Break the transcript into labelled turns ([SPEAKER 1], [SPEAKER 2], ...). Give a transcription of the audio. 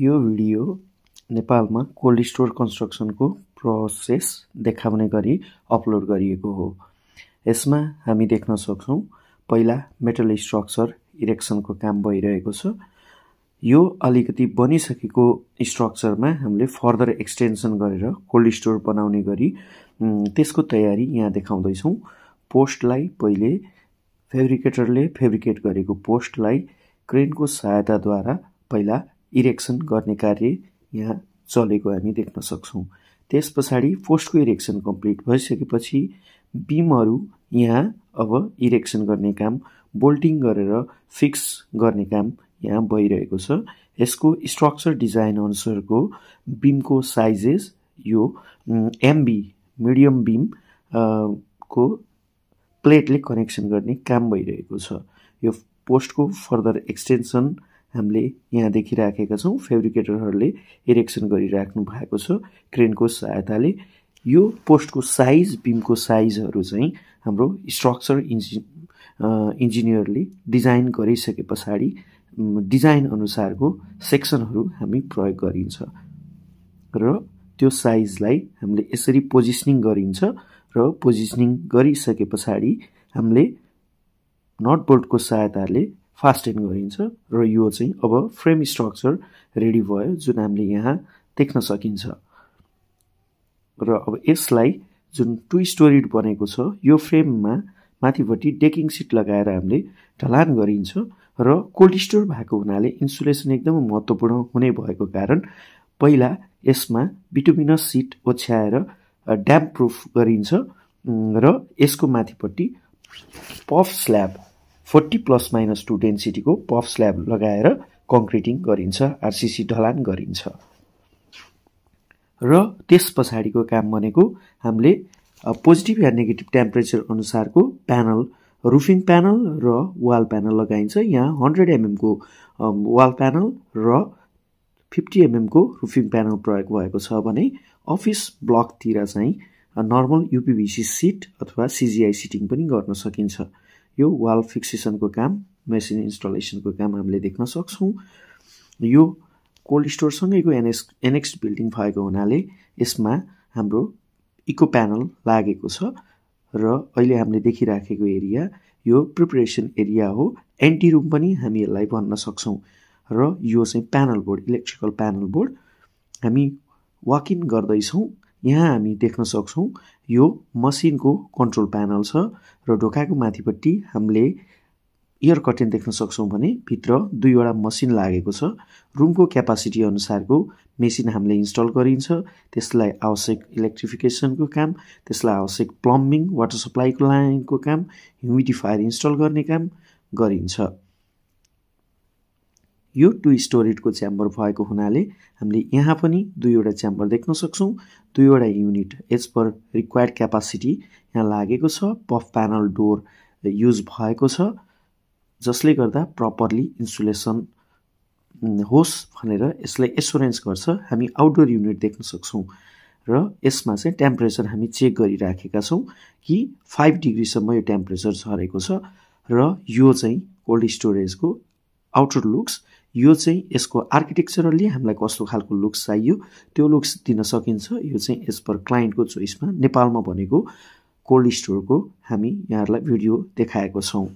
[SPEAKER 1] यो भिडियो नेपालमा cold store कन्स्ट्रक्सनको process देखाउने गरी अपलोड गरिएको हो। यसमा हामी देख्न सक्छौं पहिला मेटल स्ट्रक्चर इरेक्सनको काम भइरहेको छ। यो अलिकति बनिसकेको स्ट्रक्चरमा हामीले फर्दर एक्सटेन्सन गरेर कोल्ड स्टोर बनाउने गरी त्यसको तयारी यहाँ देखाउँदै छौं। पोस्टलाई पहिले फेब्रिकेटरले फेब्रिकेट गरेको पोस्टलाई क्रेनको सहायताद्वारा पहिला इरेक्सन गर्ने कार्य यहाँ चलेको हामी देख्न सक्छौं। त्यसपछाडी पोस्टको इरेक्सन कम्प्लिट भइसकेपछि बीमहरु यहाँ अब इरेक्सन गर्ने काम बोल्टिङ गरेर फिक्स गर्ने काम यहाँ भइरहेको छ। यसको स्ट्रक्चर डिजाइन अनुसारको बीमको साइजेस यो एमबी मिडियम बीम को प्लेटले कनेक्सन गर्ने काम भइरहेको छ। यो पोस्टको फर्दर एक्सटेन्सन हामीले यहाँ देखिराखेका छौं। फेब्रिकेटरहरुले इरेक्सन गरिराख्नु भएको छ क्रेनको सहायताले। यो पोस्टको साइज बीमको साइजहरु चाहिँ हाम्रो स्ट्रक्चर इन्जिनियरले डिजाइन गरिसकेपछि डिजाइन अनुसारको सेक्सनहरु हामी प्रयोग गरिन्छ र त्यो साइजलाई हामीले यसरी पोजिसनिङ गरिन्छ र पोजिसनिङ गरिसकेपछि हामीले नट बोल्टको सहायताले फास्टेन गरिन्छ र यो चाहिँ अब फ्रेम स्ट्रक्चर रेडी भयो जुन हामीले यहाँ देख्न सकिन्छ। र अब यसलाई जुन टु स्टोरीड बनेको छ यो फ्रेममा माथिपट्टि डेकिङ सिट लगाएर हामीले ढलान गरिन्छ र कोल्ड स्टोर भएको हुनाले इन्सुलेसन एकदमै महत्त्वपूर्ण हुने भएको कारण पहिला यसमा बिटुमिनस सिट ओछ्याएर ड्याम्प प्रुफ गरिन्छ र यसको माथिपट्टि पफ स्ल्याब 40±2 डेन्सिटीको पफ स्ल्याब लगाएर कङ्क्रिटिङ गरिन्छ, आरसीसी ढलान गरिन्छ। र त्यसपछाडीको काम भनेको हामीले पोजिटिभ या नेगेटिभ टेम्परेचर अनुसारको प्यानल रुफिङ प्यानल र वाल प्यानल लगाइन्छ। यहाँ 100 mm को वाल प्यानल र 50 mm को रुफिङ प्यानल प्रयोग भएको छ भने अफिस ब्लकतिर चाहिँ नर्मल यूपीभीसी सीट अथवा सीजीआई सिटिङ पनि गर्न सकिन्छ। यो वाल फिक्सेसनको काम मेसिन इन्स्टलेसनको काम हामीले देख्न सक्छौं। यो कोल्ड स्टोर सँगैको एनेक्स बिल्डिङ भएको हुनाले यसमा हाम्रो इको प्यानल लागेको छ र अहिले हामीले देखिराखेको एरिया यो प्रिपरेसन एरिया हो। एन्टी रुम पनि हामी यसलाई भन्न सक्छौं र यो चाहिँ panel board electrical panel board हामी वक इन गर्दै छौं। यहाँ हामी देख्न सक्छौं यो मसिनको कन्ट्रोल प्यानल छ र ढोकाको माथिपट्टि हामीले एयर कर्टेन देख्न सक्छौं भने भित्र दुईवटा मसिन लागेको छ। रुमको क्यापासिटी अनुसारको मेसिन हामीले इन्स्टल गरिन्छ। त्यसलाई आवश्यक इलेक्ट्रिफिकेसनको काम, त्यसलाई आवश्यक प्लम्बिङ वाटर सप्लाईको लाइनको काम, ह्युमिडिफायर इन्स्टल गर्ने काम गरिन्छ। यो टु स्टोरीडको च्याम्बर भएको हुनाले हामीले यहाँ पनि दुईवटा च्याम्बर देख्न सक्छौं। दुईवटा unit as per required capacity यहाँ लागेको छ। पफ प्यानल डोर युज भएको छ जसले गर्दा प्रपरली इन्सुलेसन होस् भनेर यसलाई एस्योरेन्स गर्छ। हामी आउटडोर युनिट देख्न सक्छौं र यसमा चाहिँ टेम्परेचर हामी चेक गरिराखेका छौं कि 5 डिग्री सम्म यो टेम्परेचर झरेको छ र यो चाहिँ कोल्ड स्टोरेजको आउटर लुक्स। यो चाहिँ यसको आर्किटेक्चरली हामीलाई कस्तो खालको लुक्स चाहियो त्यो लुक्स दिन सकिन्छ। यो चाहिँ एज पर क्लाइन्टको चोइसमा नेपालमा बनेको कोल्ड स्टोरको हामी यहाँहरुलाई भिडियो देखाएको छौं।